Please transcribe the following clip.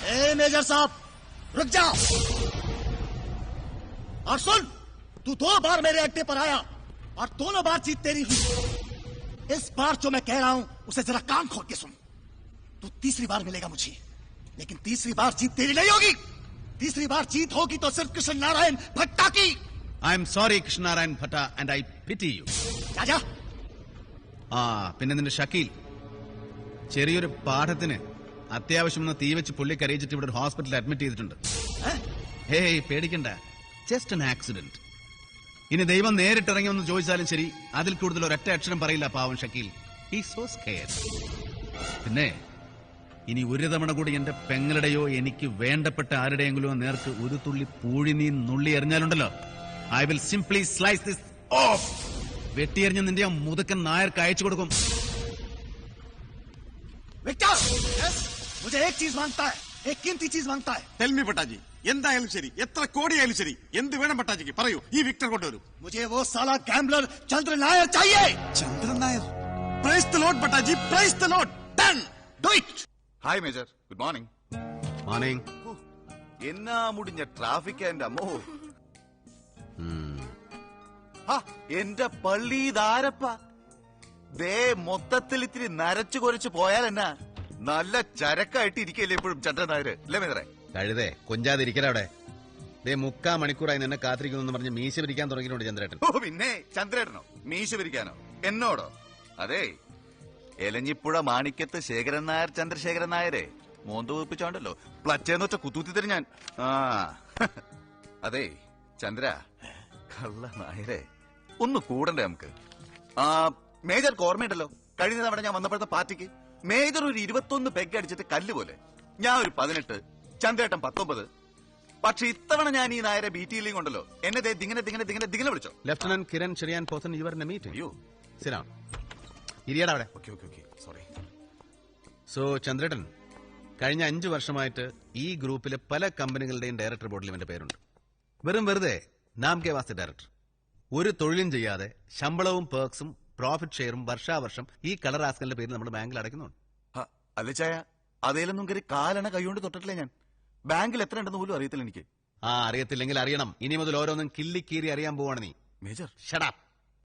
ए major साहब रुक जा और सुन, तू 2 बार मेरे अड्डे पर आया और दोनों बार जीत तेरी हुई। इस बार जो मैं कह रहा हूं उसे जरा कान खोल के सुन। तू तीसरी बार मिलेगा मुझे, लेकिन तीसरी बार जीत तेरी नहीं होगी। तीसरी बार जीत होगी तो सिर्फ कृष्ण नारायण भट्टा की। I am sorry Krishnanarayan Bhatta and I pity you. Raja പിന്നെ നിന്റെ ഷക്കീൽ ചെറിയൊരു പാഠത്തിന് അത്യാവശ്യം തീ വെച്ച് പുള്ളിക്ക് അറിയിച്ചിട്ട് ഇവിടെ ഒരു ഹോസ്പിറ്റലിൽ അഡ്മിറ്റ് ചെയ്തിട്ടുണ്ട്. ഹേയ് പേടിക്കണ്ട, ജസ്റ്റ് ആൻ ആക്സിഡന്റ്. ഇനി ദൈവം നേരിട്ടിറങ്ങി ഒന്ന് ചോദിച്ചാലും ശരി, അതിൽ കൂടുതൽ ഒരൊറ്റ അക്ഷരം പറയില്ല പാവം ഷക്കീൽ. He so scared. പിന്നെ ഇനി ഒരു തവണ കൂടി എന്റെ പെങ്ങളുടെയോ എനിക്ക് വേണ്ടപ്പെട്ട ആരുടെയെങ്കിലും നേർക്ക് ഒരു തുള്ളി പൂഴി നീ നുള്ളി എറിഞ്ഞാലുണ്ടല്ലോ, I will simply slice this off. വെട്ടിയെറിഞ്ഞ് നിന്റെ മുതുക്കൻ നായർക്ക് അയച്ചു കൊടുക്കും. विक्टर, मुझे एक चीज मांगता है, एक कीमती चीज मांगता है. ടെൽ മീ പട്ടാജി, എന്തായാലും ശരി, എത്ര കോടിയായാലും ശരി, എന്ത് വേണം പട്ടാജിക്ക് പറയൂ. ഈ വിക്ടർ കൊണ്ടുവരൂ. मुझे वो साला गैम्बलर चंद्र नायर चाहिए. Chandran Nair. Praise the lord പട്ടാജി, praise the lord. Done, do it. Hi major, good morning. Morning. എന്നാ മുടിഞ്ഞ ട്രാഫിക് എന്റെ അമ്മോ. എന്റെ പള്ളി ഇതാരപ്പ ദേ മൊത്തത്തിൽ ഇത്തിരി നരച്ചു കുറച്ച് പോയാൽ എന്നാ നല്ല ചരക്കായിട്ട് ഇരിക്കല്ലേ ഇപ്പോഴും ചന്ദ്രൻ നായര്, അല്ലേ മേജറെ? കഴുതേ കൊഞ്ചാതിരിക്കലവിടെ. ദേ 3/4 മണിക്കൂറായി നിന്നെ കാത്തിരിക്കുന്നു പറഞ്ഞ് മീശ പിരിക്കാൻ തുടങ്ങിയിട്ടുണ്ട് ചന്ദ്രേട്ടൻ. ഓ പിന്നെ ചന്ദ്രേട്ടനോ മീശ പിരിക്കാനോ എന്നോടോ? അതെ, എലഞ്ഞിപ്പുഴ മാണിക്യത്ത് ശേഖരൻ നായർ ചന്ദ്രശേഖരൻ നായരെ മോന്ത് കുതിപ്പിച്ചോണ്ടല്ലോ പ്ലച്ചേന്ന് വെച്ച കുത്തൂത്തി തരും ഞാൻ. അതെ ചന്ദ്ര, കള്ള നായരെ ഒന്ന് കൂടണ്ടേ നമുക്ക്? മേജർക്ക് ഓർമ്മയുണ്ടല്ലോ, കഴിഞ്ഞ തവണ ഞാൻ വന്നപ്പോഴത്തെ പാർട്ടിക്ക് മേജർ ഒരു 21 പെഗ് അടിച്ചിട്ട് കല്ല് പോലെ, ഞാൻ ഒരു 18, ചന്ദ്രേട്ടൻ 19. പക്ഷെ ഇത്തവണ ഞാൻ ഈ നായരെ ബിറ്റിയിലും കൊണ്ടല്ലോ എന്നെ ദിങ്ങനെ വിളിച്ചോ. ലെഫ്റ്റനന്റ് കിരൺ ചെറിയാൻ പോസൻ യുവർ ഇൻ എ മീറ്റിംഗ്. അയ്യോ സിരാം ഇരിയടാ അവിടെ. Okay sorry. സോ ചന്ദ്രേട്ടൻ, കഴിഞ്ഞ 5 വർഷമായിട്ട് ഈ ഗ്രൂപ്പിലെ പല കമ്പനികളുടെയും ഡയറക്ടർ ബോർഡിൽ ഇവന്റെ പേരുണ്ട്. വെറുതെ നാം കെ വാസ്തെ ഡയറക്ടർ. ഒരു തൊഴിലും ചെയ്യാതെ ശമ്പളവും പേർക്സും പ്രോഫിറ്റ് ഷെയറും വർഷാവർഷം ഈ കളർ ആസ്കലിന്റെ പേരിൽ നമ്മുടെ ബാങ്കിൽ അടയ്ക്കുന്നുണ്ട്. അല്ല ചായ, അതേലൊന്നും കയറി കാലണ കൈകൊണ്ട് തൊട്ടിട്ടില്ലേ ഞാൻ. ബാങ്കിൽ എത്ര ഉണ്ടെന്ന് പോലും അറിയത്തില്ല എനിക്ക്. അറിയത്തില്ലെങ്കിൽ അറിയണം. ഇനി മുതൽ ഓരോന്നും കിള്ളിക്കീറി അറിയാൻ പോവാണ് നീ. Major shut up.